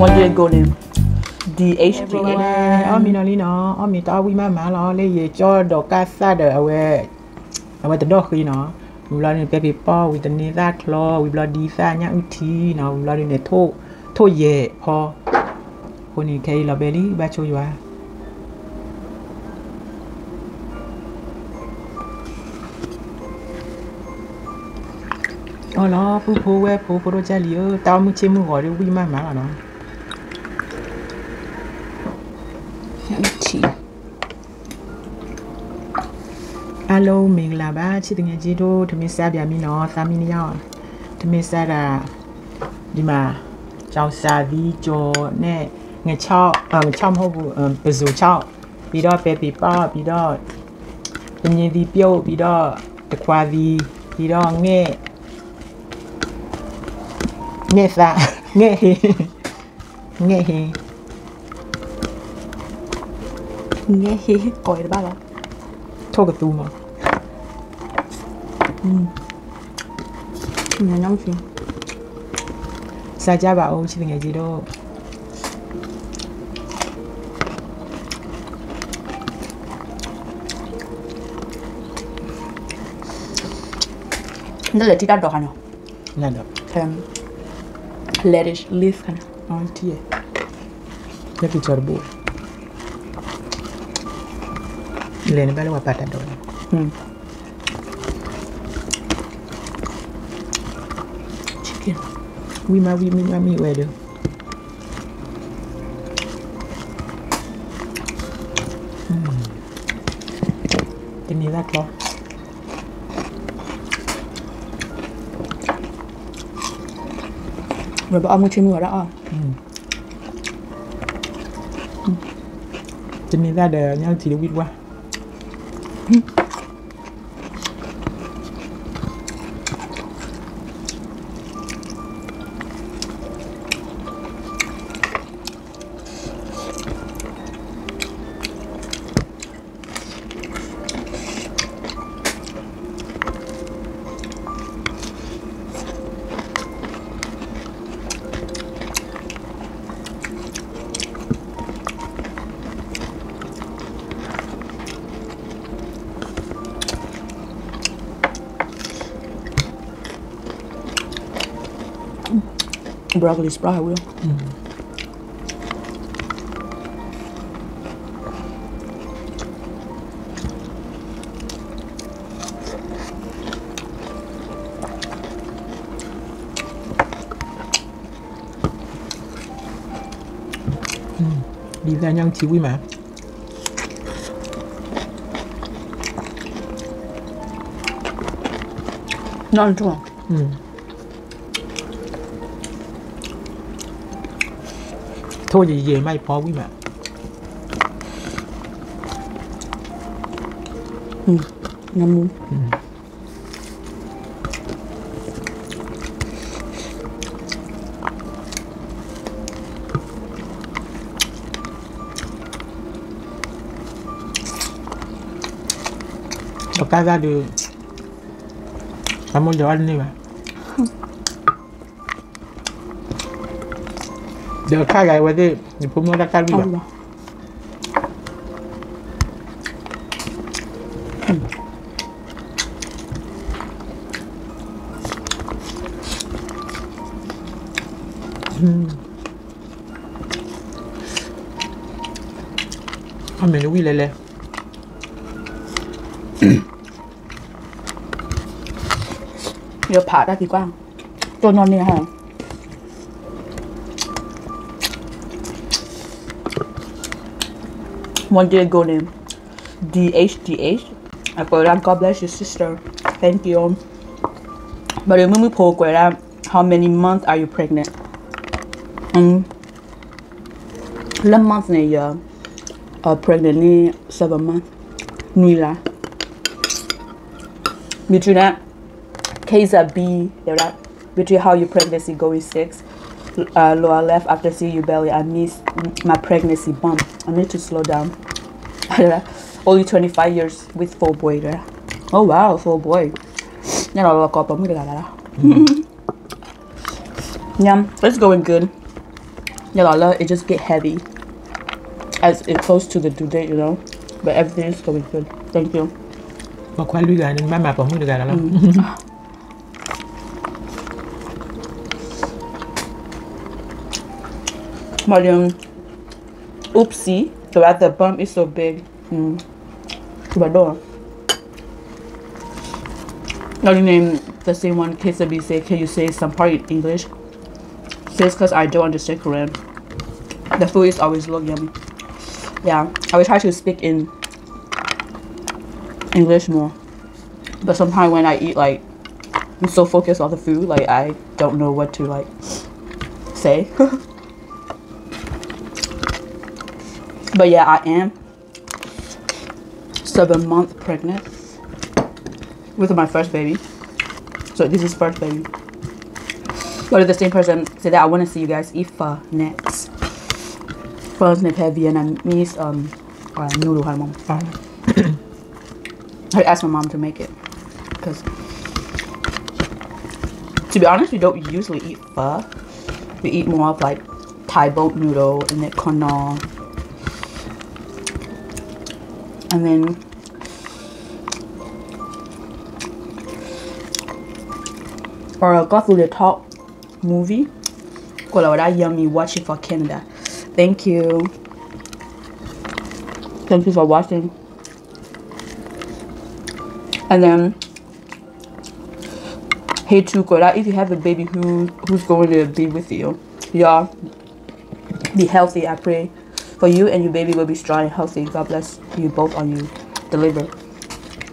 What did it go name? DHGA. Ông mình nó ông mình tao quý mà nó lấy về cho đồ cá sa đờ ở từ đó khi nó we lo nên baby paw we the need that claw we lo đi sa nhá uti nó we lo nên thô vềพอคนนี้ใครเราเบลี่บ้าโชยว่าอ๋อแล้วผู้เว็บผู้โดนจ่ายเยอะตามมือเชื่อมือหัวเรื่องวิ่งมากๆอ่ะเนาะAlo mình là ba chị từng nghe gì đâu thì mình sẽ bia mình nó sao mình nhau thì mình sẽ là đi mà cháu xa đi cho nè ngày cho trong hôm bây giờ cho bị đó baby ba bị đó bên như đi biểu bị đó để qua đi bị đó nghe sao nghe Coi được bao lâu? thôi cái tu mà Nhà nhóm gì? Sao cha bảo chị từng nghe gì đâu Nó là chỉ đắt đỏ hả? là được Thêm lettuce leaf hả? thì nó cứ chờ bộ lên bên ngoài patah dong. Chicken. We where do? Give me that claw. Rồi bỏ ông trên mưa đó. Give me that nhau chỉ được biết qua. Broccoli sprout will. Đi ra nhau chỉ quý mà Ngon chưa? thôi gì về mai phó quý mà Ngon luôn. cho cá ra được muốn giờ ăn đi mà giờ khai lại qua đi thì cũng nó đã cắt đi rồi mình uống lên Giờ phá ra thì quang cho ngon nè hả? What did it go name? DHGH. I put that God bless your sister. Thank you. But when we poke where how many months are you pregnant? Lâm months này giờ pregnant ni 7 months. Nuôi là. Between that case of B, there that between how your pregnancy going 6. Lower left after seeing your belly, I miss my pregnancy bump. I need to slow down. Only 25 years with 4 boy there. Oh wow, 4 boy. Nhớ là có bấm cái là. Yum, it's going good. Yeah, it just get heavy as it close to the due date, you know. But everything is going good. Thank you. Mà khoai lưỡi gà nên má mà bỏng lưỡi gà đó. But oopsie, so that the bump is so big. Now you name the same one. Kesabi say, can you say some part in English? Says because I don't understand Korean. The food is always look yummy. Yeah, I will try to speak in English more. But sometimes when I eat, like, I'm so focused on the food, like I don't know what to like say. But yeah, I am 7 months pregnant with my first baby. So this is first baby. But the same person said that I want to see you guys eat pho next. Pho is Vietnamese noodle. Hi, mom. I asked my mom to make it because, to be honest, we don't usually eat pho. We eat more of like Thai boat noodle and then kono. And then or go through the top movie. Called that yummy watching for Canada. Thank you. Thank you for watching. And then hey to Koda, if you have a baby who's going to be with you, y'all be healthy. I pray for you and your baby will be strong and healthy. God bless you both on you deliver.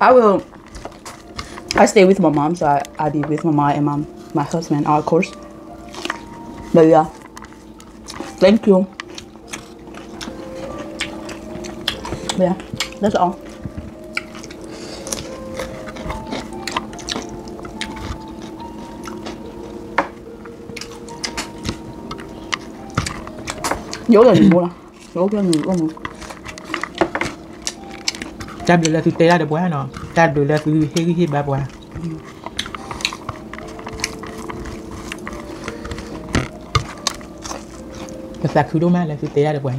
I stay with my mom, so I be with my mom and my husband, of course. But yeah, thank you. But yeah, that's all. Nhớ là gì mua nè, nhớ cho người có một. Chăm được là từ tây ra được quá nó, chăm được là từ hết ba quá. Cái sạc khử đô mà là từ tây ra được quá.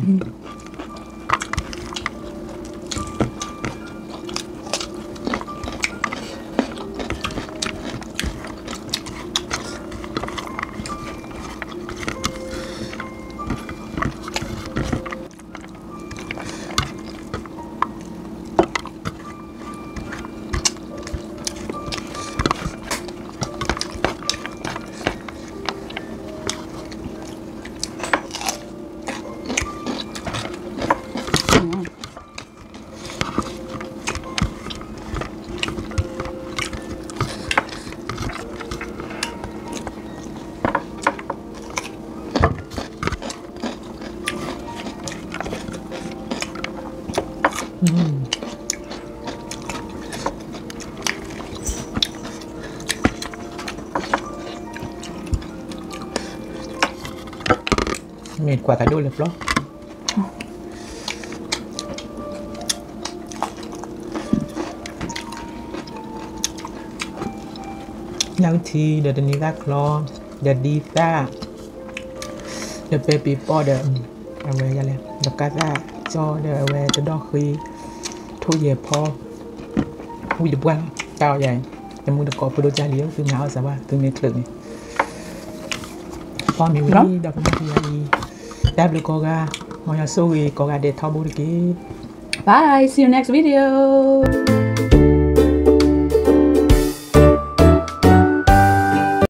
Mệt quả cả đôi là flop. Now tea the Nila claw the Dita the baby powder away ya le the casa cho the away the dog khi thu về po ui được quá cao vậy em muốn được có đồ cha liếng từ nào sao ba từ này thử này po mình đi đập nó thì đáp được có ga mọi người xui có ga để thao bút cái. Bye, see you next video.